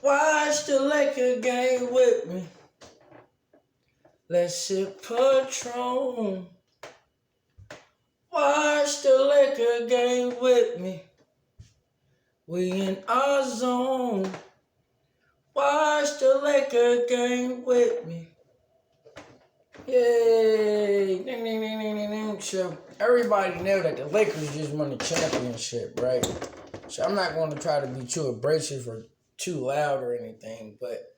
Watch the Laker game with me. Let's sip Patron. Watch the Laker game with me. We in our zone. Watch the Laker game with me. Yay! Ding, ding, ding, ding, ding, ding. So everybody know that the Lakers just won the championship, right? So I'm not going to try to be too abrasive or too loud or anything, but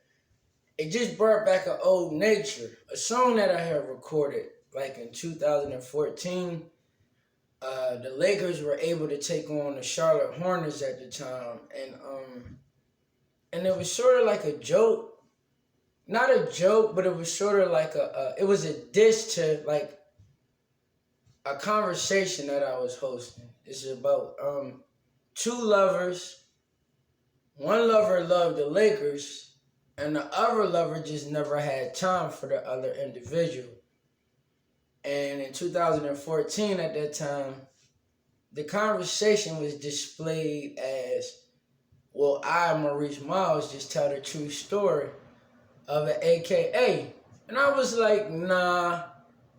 it just brought back an old nature. A song that I had recorded like in 2014. The Lakers were able to take on the Charlotte Hornets at the time, and it was sort of like a joke. Not a joke, but it was sort of like it was a diss to like a conversation that I was hosting. It's about two lovers. One lover loved the Lakers, and the other lover just never had time for the other individual. And in 2014, at that time, the conversation was displayed as, well, I, Maurice Miles, just tell the true story of an AKA. And I was like, nah,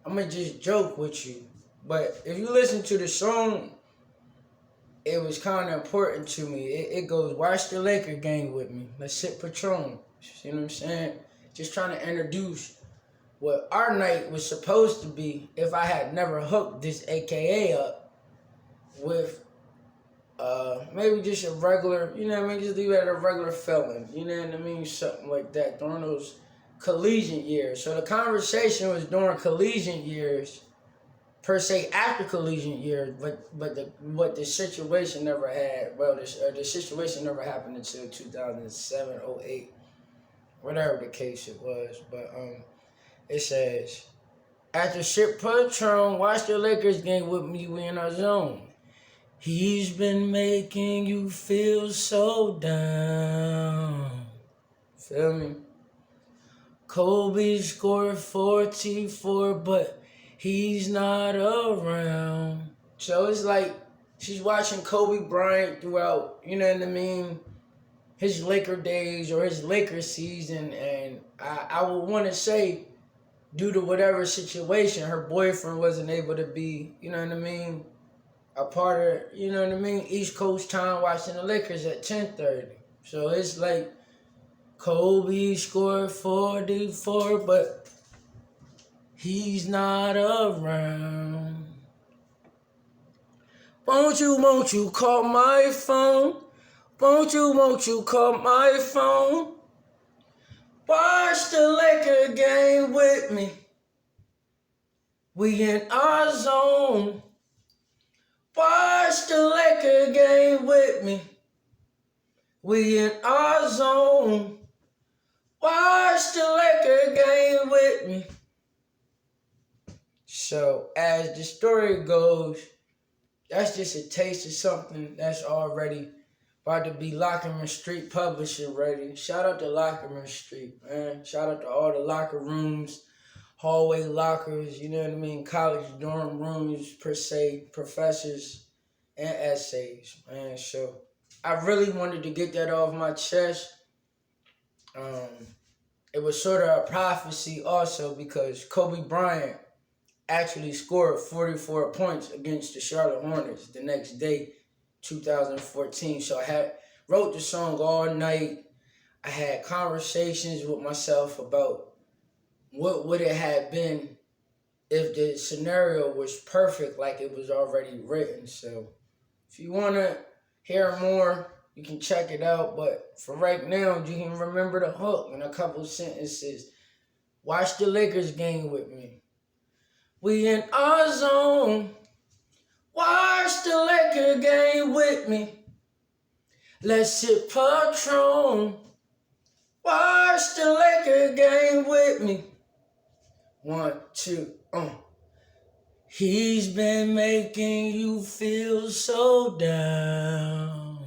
I'm going to just joke with you. But if you listen to the song, it was kind of important to me. It goes, watch the Laker game with me. Let's sip Patron. You know what I'm saying? Just trying to introduce what our night was supposed to be if I had never hooked this AKA up with maybe just a regular, you know what I mean? Just leave it at a regular felon, you know what I mean? Something like that during those collegiate years. So the conversation was during collegiate years, per se after collegiate years, but the situation never had, well, the situation never happened until 2007, 08, whatever the case it was. But it says, after Sip Patron, watch the Lakers game with me, we in our zone. He's been making you feel so down. Feel me? Kobe scored 44, but he's not around. So it's like she's watching Kobe Bryant throughout, you know what I mean, his Laker days or his Laker season. And I would want to say, due to whatever situation, her boyfriend wasn't able to be, you know what I mean, a part of, you know what I mean, East Coast time watching the Lakers at 10:30. So it's like Kobe scored 44, but he's not around. Won't you call my phone? Won't you call my phone? Watch the Laker game with me. We in our zone. Watch the Laker game with me. We in our zone. Watch the Laker game with me. So as the story goes, that's just a taste of something that's already about to be Lockerman Street Publishing ready. Shout out to Lockerman Street, man. Shout out to all the locker rooms, hallway lockers, you know what I mean, college dorm rooms, per se, professors, and essays, man. So I really wanted to get that off my chest. It was sort of a prophecy also because Kobe Bryant actually scored 44 points against the Charlotte Hornets the next day, 2014. So I wrote the song all night. I had conversations with myself about what would it have been if the scenario was perfect like it was already written. So if you want to hear more, you can check it out. But for right now, you can remember the hook in a couple sentences. Watch the Lakers game with me. We in our zone. Watch the Laker game with me. Let's sip Patron. Watch the Laker game with me. 1, 2, He's been making you feel so down.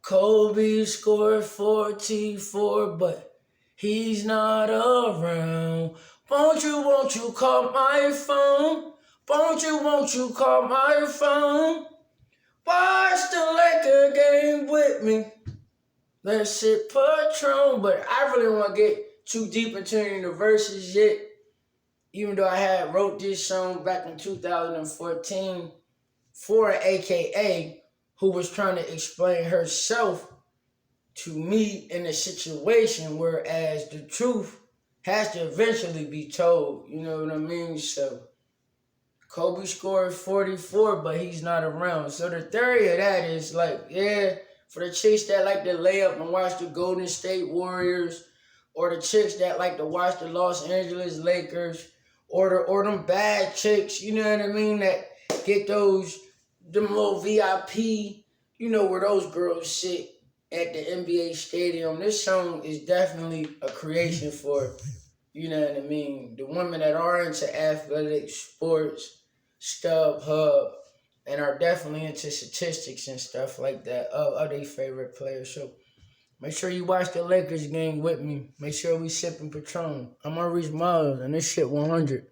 Kobe scored 44, but he's not around. Won't you call my phone? Won't you call my phone? Watch the Laker game with with me. Let's sit Patron. But I really don't want to get too deep into any of the verses yet. Even though I had wrote this song back in 2014 for an AKA who was trying to explain herself to me in a situation, whereas the truth has to eventually be told. You know what I mean? So Kobe scored 44, but he's not around. So the theory of that is like, yeah, for the chicks that like to lay up and watch the Golden State Warriors, or the chicks that like to watch the Los Angeles Lakers, or them bad chicks, you know what I mean, that get them little VIP, you know, where those girls sit at the NBA stadium. This song is definitely a creation for, you know what I mean, the women that are into athletics, sports, StubHub, and are definitely into statistics and stuff like that of their favorite players. So make sure you watch the Lakers game with me. Make sure we sipping Patron. I'm gonna reach miles and this shit 100.